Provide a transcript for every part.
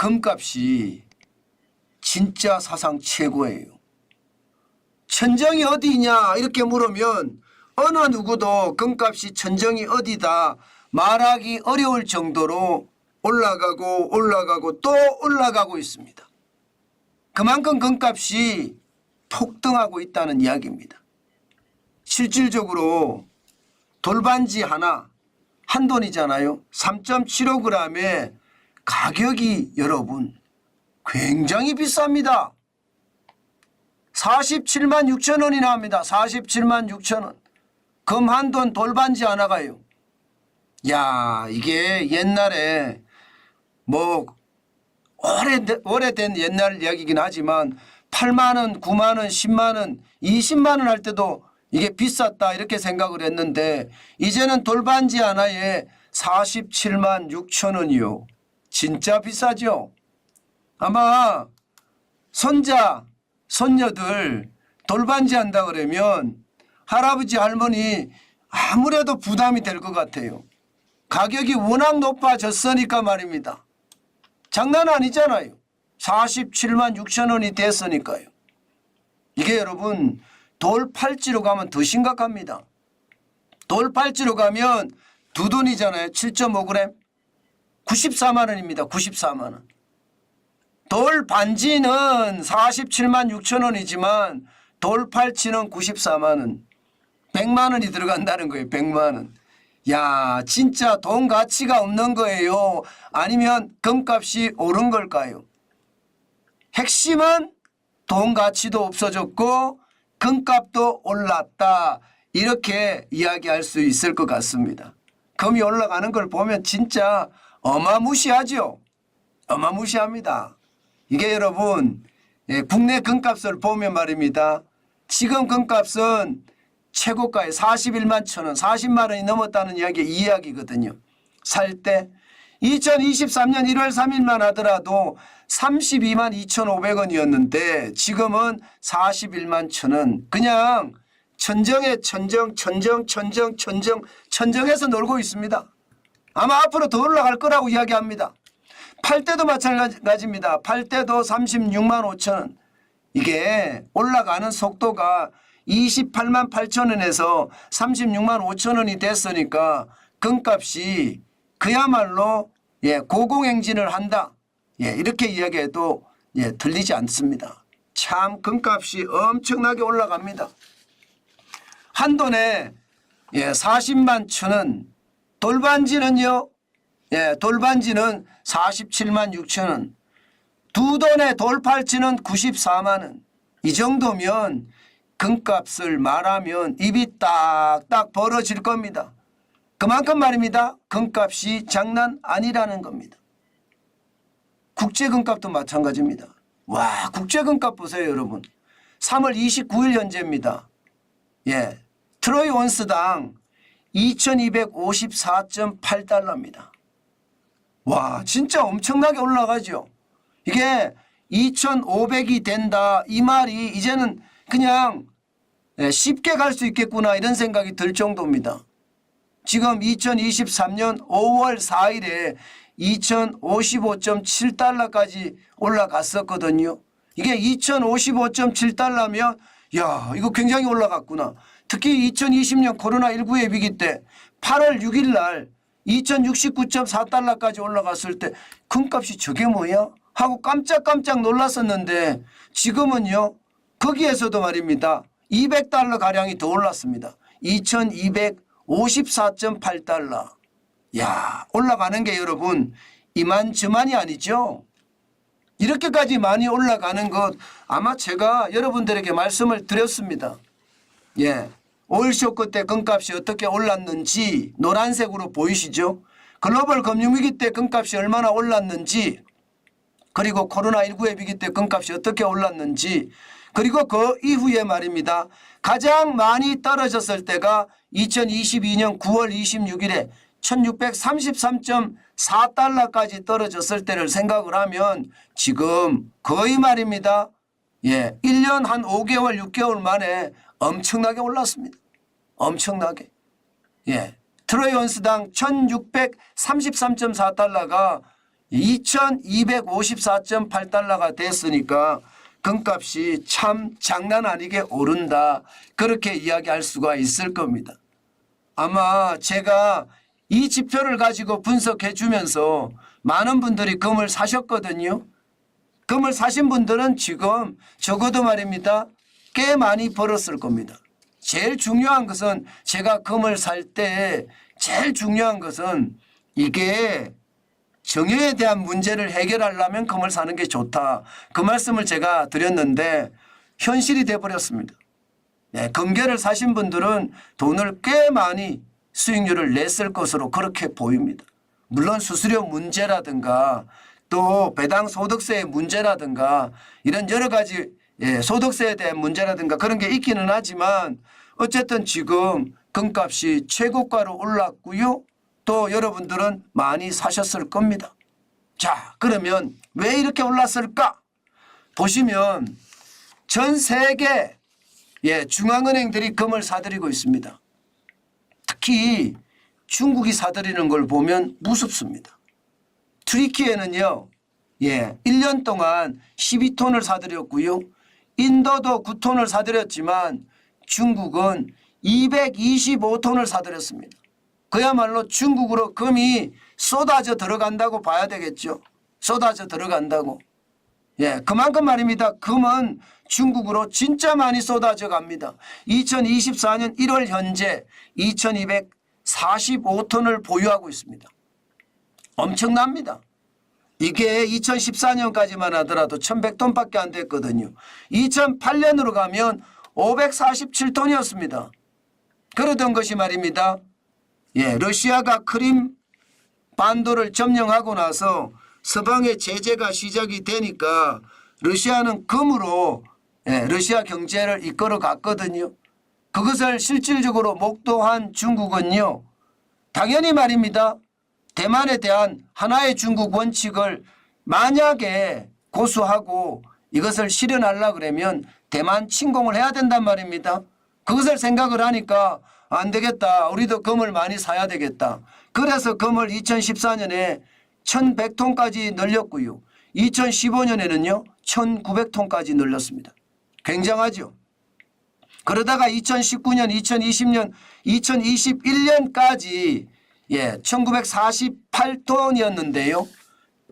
금값이 진짜 사상 최고예요. 천정이 어디냐 이렇게 물으면 어느 누구도 금값이 천정이 어디다 말하기 어려울 정도로 올라가고 또 올라가고 있습니다. 그만큼 금값이 폭등하고 있다는 이야기입니다. 실질적으로 돌반지 하나 한 돈이잖아요. 3.75g의 가격이 여러분 굉장히 비쌉니다. 47만 6천 원이나 합니다. 47만 6천 원. 금 한 돈 돌반지 하나가요. 야, 이게 옛날에 뭐 오래된 옛날 이야기이긴 하지만 8만 원, 9만 원, 10만 원, 20만 원 할 때도 이게 비쌌다 이렇게 생각을 했는데 이제는 돌반지 하나에 47만 6천 원이요. 진짜 비싸죠. 아마 손자, 손녀들 돌반지 한다 그러면 할아버지, 할머니 아무래도 부담이 될 것 같아요. 가격이 워낙 높아졌으니까 말입니다. 장난 아니잖아요. 47만 6천 원이 됐으니까요. 이게 여러분 돌팔찌로 가면 더 심각합니다. 돌팔찌로 가면 두 돈이잖아요. 7.5g 94만 원입니다. 94만 원. 돌반지는 47만 6천 원이지만 돌팔찌는 94만 원. 100만 원이 들어간다는 거예요. 100만 원. 야, 진짜 돈 가치가 없는 거예요? 아니면 금값이 오른 걸까요? 핵심은 돈 가치도 없어졌고 금값도 올랐다. 이렇게 이야기할 수 있을 것 같습니다. 금이 올라가는 걸 보면 진짜 어마무시하죠. 어마무시합니다. 이게 여러분 국내 금값을 보면 말입니다. 지금 금값은 최고가에 41만 천 원, 40만 원이 넘었다는 이야기거든요. 살 때 2023년 1월 3일만 하더라도 32만 2,500원이었는데 지금은 41만 천 원. 그냥 천정에 천정에서 놀고 있습니다. 아마 앞으로 더 올라갈 거라고 이야기합니다. 팔 때도 마찬가지입니다. 팔 때도 36만 5천 원. 이게 올라가는 속도가 28만 8천 원에서 36만 5천 원이 됐으니까 금값이 그야말로 고공행진을 한다. 이렇게 이야기해도 들리지 않습니다. 참 금값이 엄청나게 올라갑니다. 한 돈에 40만 천 원. 돌반지는요. 돌반지는 47만 6천 원. 두 돈의 돌팔찌는 94만 원. 이 정도면 금값을 말하면 입이 딱딱 벌어질 겁니다. 그만큼 말입니다. 금값이 장난 아니라는 겁니다. 국제금값도 마찬가지입니다. 와, 국제금값 보세요, 여러분. 3월 29일 현재입니다. 트로이 온스당 2254.8달러입니다. 와, 진짜 엄청나게 올라가죠. 이게 2500이 된다 이 말이 이제는 그냥 쉽게 갈 수 있겠구나 이런 생각이 들 정도입니다. 지금 2023년 5월 4일에 2055.7달러까지 올라갔었거든요. 이게 2055.7달러면 야, 이거 굉장히 올라갔구나. 특히 2020년 코로나19의 위기 때 8월 6일 날 2069.4달러까지 올라갔을 때 금값이 저게 뭐야? 하고 깜짝깜짝 놀랐었는데 지금은요. 거기에서도 말입니다. 200달러 가량이 더 올랐습니다. 2254.8달러. 야, 올라가는 게 여러분 이만저만이 아니죠. 이렇게까지 많이 올라가는 것 아마 제가 여러분들에게 말씀을 드렸습니다. 오일 쇼크 때 금값이 어떻게 올랐는지 노란색으로 보이시죠? 글로벌 금융위기 때 금값이 얼마나 올랐는지 그리고 코로나19의 위기 때 금값이 어떻게 올랐는지 그리고 그 이후에 말입니다. 가장 많이 떨어졌을 때가 2022년 9월 26일에 1633.4달러까지 떨어졌을 때를 생각을 하면 지금 거의 말입니다. 1년 한 5개월 6개월 만에 엄청나게 올랐습니다. 엄청나게. 트로이 온스당 1633.4달러가 2254.8달러가 됐으니까 금값이 참 장난 아니게 오른다. 그렇게 이야기할 수가 있을 겁니다. 아마 제가 이 지표를 가지고 분석해 주면서 많은 분들이 금을 사셨거든요. 금을 사신 분들은 지금 적어도 말입니다. 꽤 많이 벌었을 겁니다. 제일 중요한 것은 제가 금을 살 때 제일 중요한 것은 이게 정유에 대한 문제를 해결하려면 금을 사는 게 좋다. 그 말씀을 제가 드렸는데 현실이 되어버렸습니다. 네, 금괴를 사신 분들은 돈을 꽤 많이 수익률을 냈을 것으로 그렇게 보입니다. 물론 수수료 문제라든가 또 배당 소득세의 문제라든가 이런 여러 가지 소득세에 대한 문제라든가 그런 게 있기는 하지만 어쨌든 지금 금값이 최고가로 올랐고요. 또 여러분들은 많이 사셨을 겁니다. 자, 그러면 왜 이렇게 올랐을까? 보시면 전 세계 중앙은행들이 금을 사들이고 있습니다. 특히 중국이 사들이는 걸 보면 무섭습니다. 트리키에는요, 1년 동안 12톤을 사들였고요. 인도도 9톤을 사들였지만 중국은 225톤을 사들였습니다. 그야말로 중국으로 금이 쏟아져 들어간다고 봐야 되겠죠. 쏟아져 들어간다고. 그만큼 말입니다. 금은 중국으로 진짜 많이 쏟아져 갑니다. 2024년 1월 현재 2245톤을 보유하고 있습니다. 엄청납니다. 이게 2014년까지만 하더라도 1100톤밖에 안 됐거든요. 2008년으로 가면 547톤이었습니다. 그러던 것이 말입니다. 러시아가 크림 반도를 점령하고 나서 서방의 제재가 시작이 되니까 러시아는 금으로 러시아 경제를 이끌어 갔거든요. 그것을 실질적으로 목도한 중국은요. 당연히 말입니다. 대만에 대한 하나의 중국 원칙을 만약에 고수하고 이것을 실현하려고 그러면 대만 침공을 해야 된단 말입니다. 그것을 생각을 하니까 안 되겠다. 우리도 금을 많이 사야 되겠다. 그래서 금을 2014년에 1100톤까지 늘렸고요. 2015년에는요. 1900톤까지 늘렸습니다. 굉장하죠. 그러다가 2019년, 2020년, 2021년까지 1948톤이었는데요.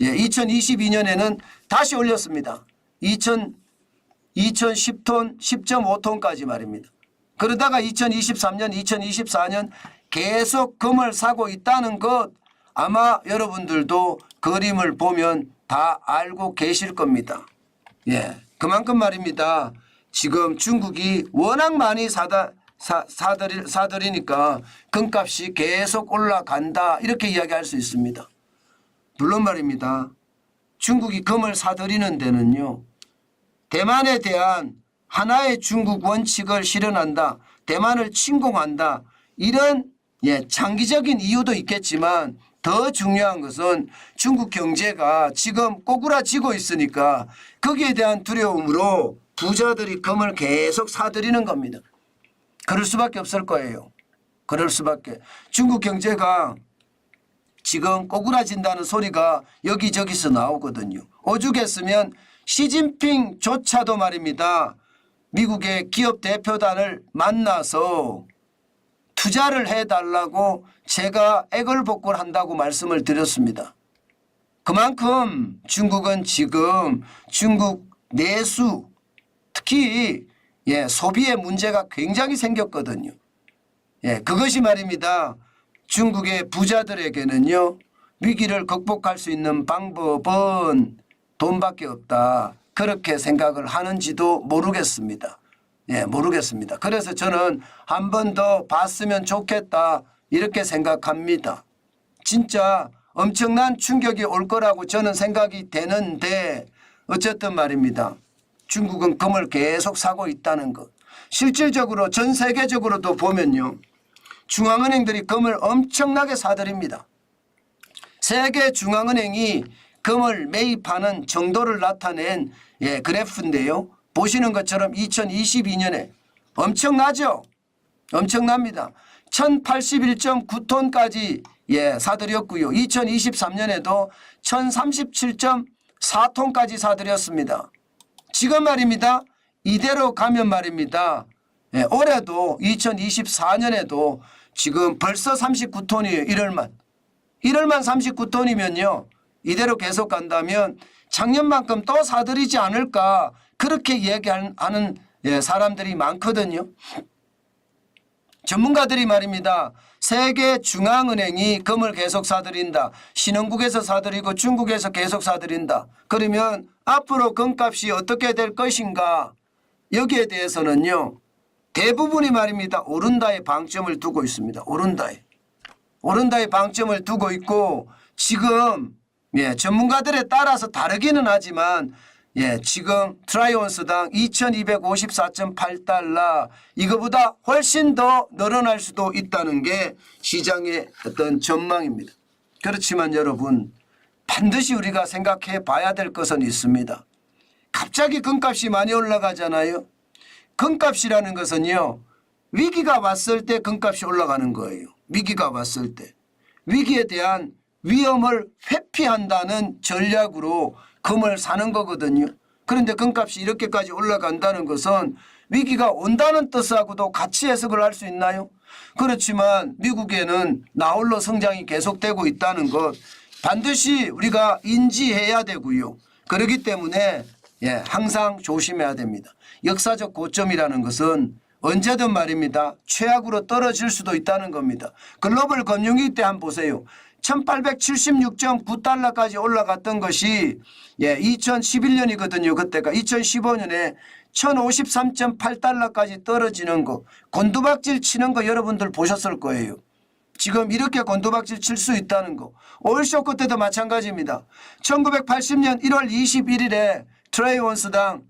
2022년에는 다시 올렸습니다. 2010톤, 10.5톤까지 말입니다. 그러다가 2023년, 2024년 계속 금을 사고 있다는 것 아마 여러분들도 그림을 보면 다 알고 계실 겁니다. 그만큼 말입니다. 지금 중국이 워낙 많이 사들이니까 금값이 계속 올라간다 이렇게 이야기할 수 있습니다. 물론 말입니다. 중국이 금을 사들이는 데는요. 대만에 대한 하나의 중국 원칙을 실현한다. 대만을 침공한다. 이런 장기적인 이유도 있겠지만 더 중요한 것은 중국 경제가 지금 꼬꾸라지고 있으니까 거기에 대한 두려움으로 부자들이 금을 계속 사들이는 겁니다. 그럴 수밖에 없을 거예요. 그럴 수밖에. 중국 경제가 지금 꼬꾸라진다는 소리가 여기저기서 나오거든요. 오죽했으면 시진핑조차도 말입니다. 미국의 기업 대표단을 만나서 투자를 해달라고 제가 애걸복걸한다고 말씀을 드렸습니다. 그만큼 중국은 지금 중국 내수 특히 소비의 문제가 굉장히 생겼거든요. 그것이 말입니다. 중국의 부자들에게는요. 위기를 극복할 수 있는 방법은 돈밖에 없다. 그렇게 생각을 하는지도 모르겠습니다. 모르겠습니다. 그래서 저는 한 번 더 봤으면 좋겠다 이렇게 생각합니다. 진짜 엄청난 충격이 올 거라고 저는 생각이 되는데 어쨌든 말입니다. 중국은 금을 계속 사고 있다는 것. 실질적으로 전 세계적으로도 보면요. 중앙은행들이 금을 엄청나게 사들입니다. 세계 중앙은행이 금을 매입하는 정도를 나타낸 그래프인데요. 보시는 것처럼 2022년에 엄청나죠? 엄청납니다. 1081.9톤까지 사들였고요. 2023년에도 1037.4톤까지 사들였습니다. 지금 말입니다. 이대로 가면 말입니다. 올해도 2024년에도 지금 벌써 39톤이에요. 1월만 39톤이면요. 이대로 계속 간다면 작년만큼 또 사들이지 않을까 그렇게 얘기하는 사람들이 많거든요. 전문가들이 말입니다. 세계중앙은행이 금을 계속 사들인다. 신흥국에서 사들이고 중국에서 계속 사들인다. 그러면 앞으로 금값이 어떻게 될 것인가 여기에 대해서는요. 대부분이 말입니다. 오른다의 방점을 두고 있습니다. 오른다의 방점을 두고 있고 지금 전문가들에 따라서 다르기는 하지만 지금 트라이온스당 2254.8달러 이거보다 훨씬 더 늘어날 수도 있다는 게 시장의 어떤 전망입니다. 그렇지만 여러분 반드시 우리가 생각해 봐야 될 것은 있습니다. 갑자기 금값이 많이 올라가잖아요. 금값이라는 것은요. 위기가 왔을 때 금값이 올라가는 거예요. 위기가 왔을 때. 위기에 대한 위험을 회피한다는 전략으로 금을 사는 거거든요. 그런데 금값이 이렇게까지 올라간다는 것은 위기가 온다는 뜻하고도 같이 해석을 할 수 있나요? 그렇지만 미국에는 나홀로 성장이 계속되고 있다는 것 반드시 우리가 인지해야 되고요. 그렇기 때문에 항상 조심해야 됩니다. 역사적 고점이라는 것은 언제든 말입니다. 최악으로 떨어질 수도 있다는 겁니다. 글로벌 금융위기 때 한번 보세요. 1876.9달러까지 올라갔던 것이 2011년이거든요. 그때가 2015년에 1053.8달러까지 떨어지는 거 곤두박질 치는 거 여러분들 보셨을 거예요. 지금 이렇게 곤두박질 칠 수 있다는 거. 오일쇼크 때도 마찬가지입니다. 1980년 1월 21일에 트레이온스당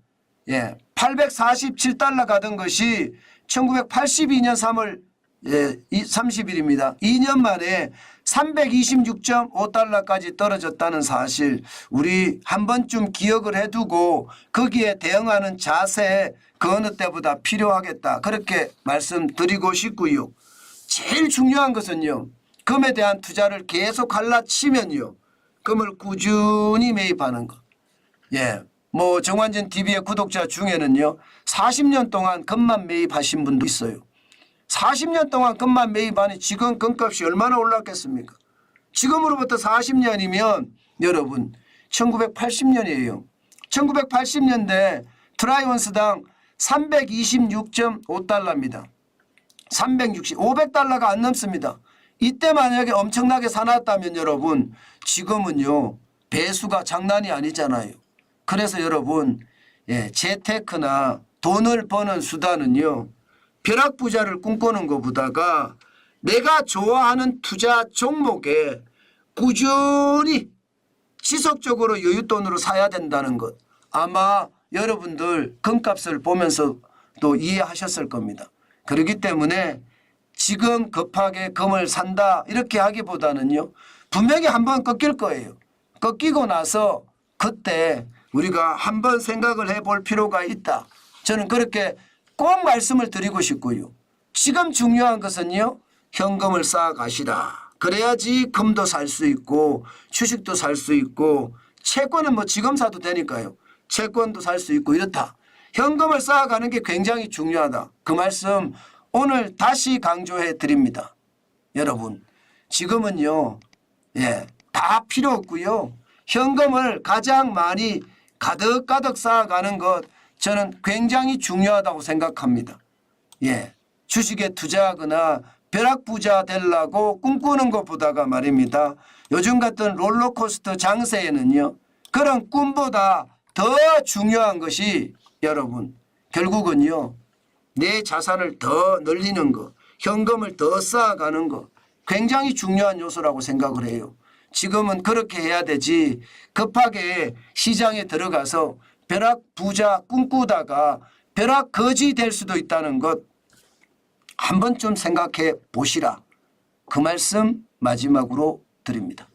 847달러 가던 것이 1982년 3월 30일입니다. 2년 만에 326.5달러까지 떨어졌다는 사실 우리 한 번쯤 기억을 해두고 거기에 대응하는 자세 그 어느 때보다 필요하겠다. 그렇게 말씀드리고 싶고요. 제일 중요한 것은요. 금에 대한 투자를 계속 갈라치면요. 금을 꾸준히 매입하는 것. 정환진 TV의 구독자 중에는요. 40년 동안 금만 매입하신 분도 있어요. 40년 동안 금만 매입하니 지금 금값이 얼마나 올랐겠습니까? 지금으로부터 40년이면 여러분 1980년이에요. 1980년대 트라이온스당 326.5달러입니다. 500달러가 안 넘습니다. 이때 만약에 엄청나게 사놨다면 여러분 지금은요. 배수가 장난이 아니잖아요. 그래서 여러분 재테크나 돈을 버는 수단은요. 벼락부자를 꿈꾸는 것보다가 내가 좋아하는 투자 종목에 꾸준히 지속적으로 여윳돈으로 사야 된다는 것. 아마 여러분들 금값을 보면서도 이해하셨을 겁니다. 그렇기 때문에 지금 급하게 금을 산다 이렇게 하기보다는요. 분명히 한번 꺾일 거예요. 꺾이고 나서 그때 우리가 한번 생각을 해볼 필요가 있다. 저는 그렇게 꼭 말씀을 드리고 싶고요. 지금 중요한 것은요. 현금을 쌓아가시라. 그래야지 금도 살 수 있고 주식도 살 수 있고 채권은 지금 사도 되니까요. 채권도 살 수 있고 이렇다. 현금을 쌓아가는 게 굉장히 중요하다. 그 말씀 오늘 다시 강조해 드립니다. 여러분 지금은요. 다 필요 없고요. 현금을 가장 많이 가득가득 쌓아가는 것 저는 굉장히 중요하다고 생각합니다. 주식에 투자하거나 벼락부자 되려고 꿈꾸는 것보다가 말입니다. 요즘 같은 롤러코스터 장세에는요. 그런 꿈보다 더 중요한 것이 여러분 결국은요. 내 자산을 더 늘리는 것, 현금을 더 쌓아가는 것 굉장히 중요한 요소라고 생각을 해요. 지금은 그렇게 해야 되지 급하게 시장에 들어가서 벼락부자 꿈꾸다가 벼락거지 될 수도 있다는 것 한 번쯤 생각해 보시라. 그 말씀 마지막으로 드립니다.